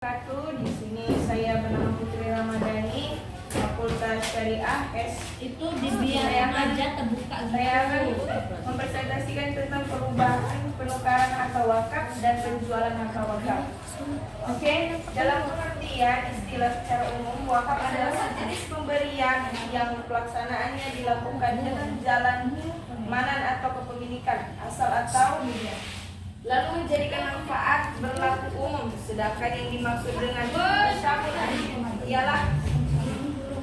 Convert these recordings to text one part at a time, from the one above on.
Di sini saya bernama Putri Ramadhani, Fakultas Syariah S. Itu dibiarkan aja terbuka Saya akan mempresentasikan tentang perubahan penukaran harta wakaf dan penjualan harta wakaf. Oke, dalam pengertian istilah secara umum, wakaf adalah sejenis pemberian yang pelaksanaannya dilakukan dengan jalan manan atau kepemilikan asal atau lalu menjadikan manfaat berlaku umum. Sedangkan yang dimaksud dengan pencabulan ialah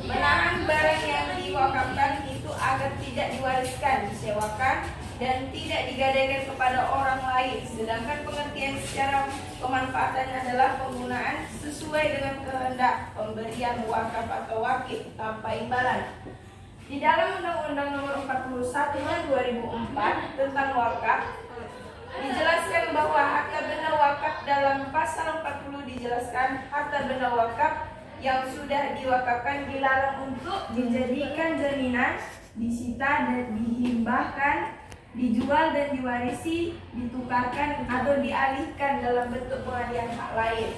menahan barang yang diwakafkan itu agar tidak diwariskan, disewakan, dan tidak digadaikan kepada orang lain. Sedangkan pengertian secara pemanfaatan adalah penggunaan sesuai dengan kehendak pemberian wakaf atau wakil tanpa imbalan. Di dalam Undang-Undang Nomor 41 Tahun 2004 tentang wakaf dijelaskan bahwa harta benda wakaf dalam pasal 40 dijelaskan harta benda wakaf yang sudah diwakafkan dilarang untuk dijadikan jaminan, disita dan dihibahkan, dijual dan diwarisi, ditukarkan atau dialihkan dalam bentuk pengalihan hak lain.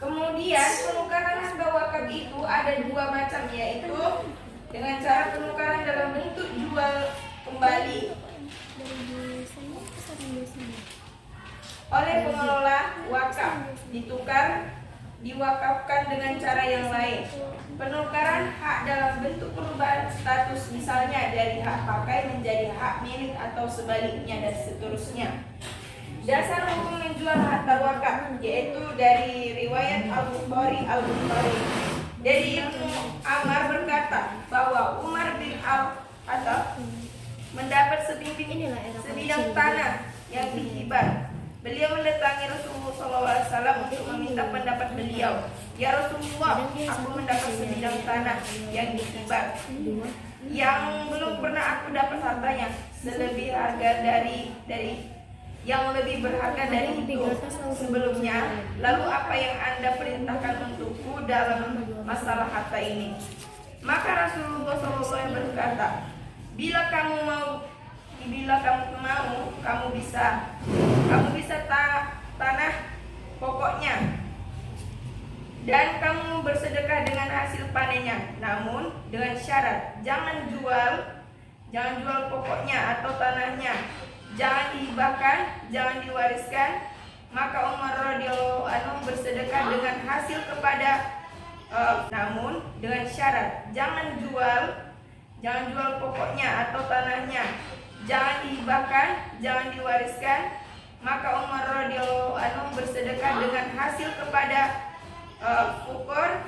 Kemudian penukaran harta wakaf itu ada dua macam, yaitu dengan cara penukaran dalam bentuk jual kembali oleh pengelola wakaf, ditukar, diwakafkan dengan cara yang lain. Penukaran hak dalam bentuk perubahan status, misalnya dari hak pakai menjadi hak milik atau sebaliknya dan seterusnya. Dasar hukum menjual harta wakaf yaitu dari riwayat Al-Bukhari. Dari Ibnu Amar berkata bahwa Umar bin Al-Khattab mendapat sebidang tanah yang dihibah. Beliau mendatangi Rasulullah SAW untuk meminta pendapat beliau. Ya Rasulullah, aku mendapat sebidang tanah yang dihibah yang belum pernah aku dapat hartanya, selebih harga dari yang lebih berharga dari itu sebelumnya. Lalu apa yang Anda perintahkan untukku dalam masalah harta ini? Maka Rasulullah SAW berkata, bila kamu mau, kamu bisa tanah pokoknya dan kamu bersedekah dengan hasil panennya. Namun dengan syarat jangan jual pokoknya atau tanahnya. Jangan dihibahkan, jangan diwariskan. Maka Umar radhiyallahu anhu bersedekah dengan hasil kepada namun dengan syarat jangan jual pokoknya atau tanahnya. Jangan dihibahkan, jangan diwariskan. Maka Umar radhiyallahu anhu bersedekah dengan hasil kepada fukor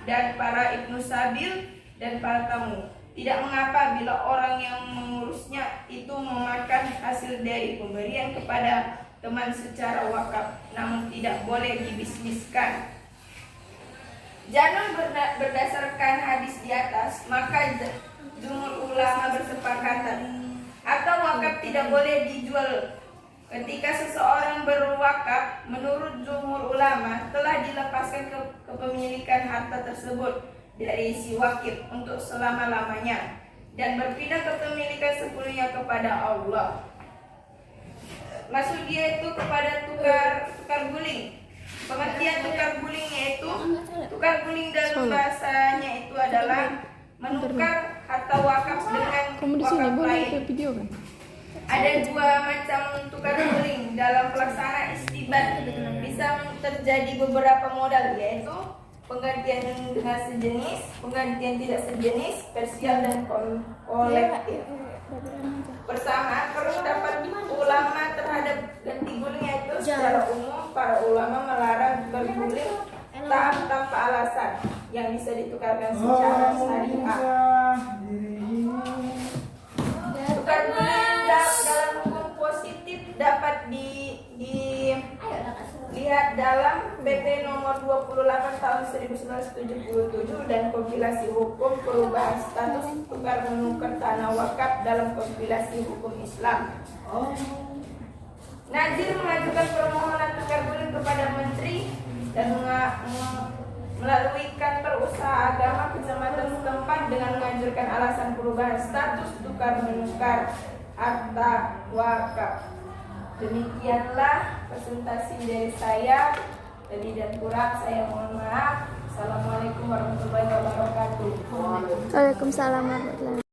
dan para ibnu sabil dan para tamu. Tidak mengapa bila orang yang mengurusnya itu memakan hasil dari pemberian kepada teman secara wakaf, namun tidak boleh dibisniskan. Jangan berdasarkan hadis di atas, maka jumhur ulama bersepakat atau wakaf tidak boleh dijual. Ketika seseorang berwakaf, menurut jumhur ulama telah dilepaskan kepemilikan harta tersebut dari si wakil untuk selama-lamanya dan berpindah kepemilikan sepenuhnya kepada Allah. Maksud dia itu kepada tukar guling. Pengertian tukar guling yaitu tukar guling dalam bahasanya itu adalah menukar harta wakaf dengan wakaf lain. Ada dua macam tukar guling dalam pelaksanaan istibat. Bisa terjadi beberapa modal, yaitu penggantian dengan sejenis, penggantian tidak sejenis, parsial dan kolektif. Bersama perlu dapat ulama terhadap ganti guling, yaitu secara umum para ulama melarang berguling tanpa alasan yang bisa ditukarkan secara syariah. Tukar guling dalam hukum positif dapat dilihat dalam PP nomor 28 tahun 1977 dan kompilasi hukum perubahan status tukar menukar tanah wakaf dalam kompilasi hukum Islam. Nazir mengajukan permohonan tukar guling kepada menteri dan melalui kantor usaha agama kecamatan setempat dengan mengajukan alasan perubahan status tukar menukar harta wakaf. Demikianlah presentasi dari saya. Lebih dan kurang saya mohon maaf. Assalamualaikum warahmatullahi wabarakatuh. Waalaikumsalam warahmatullahi wabarakatuh.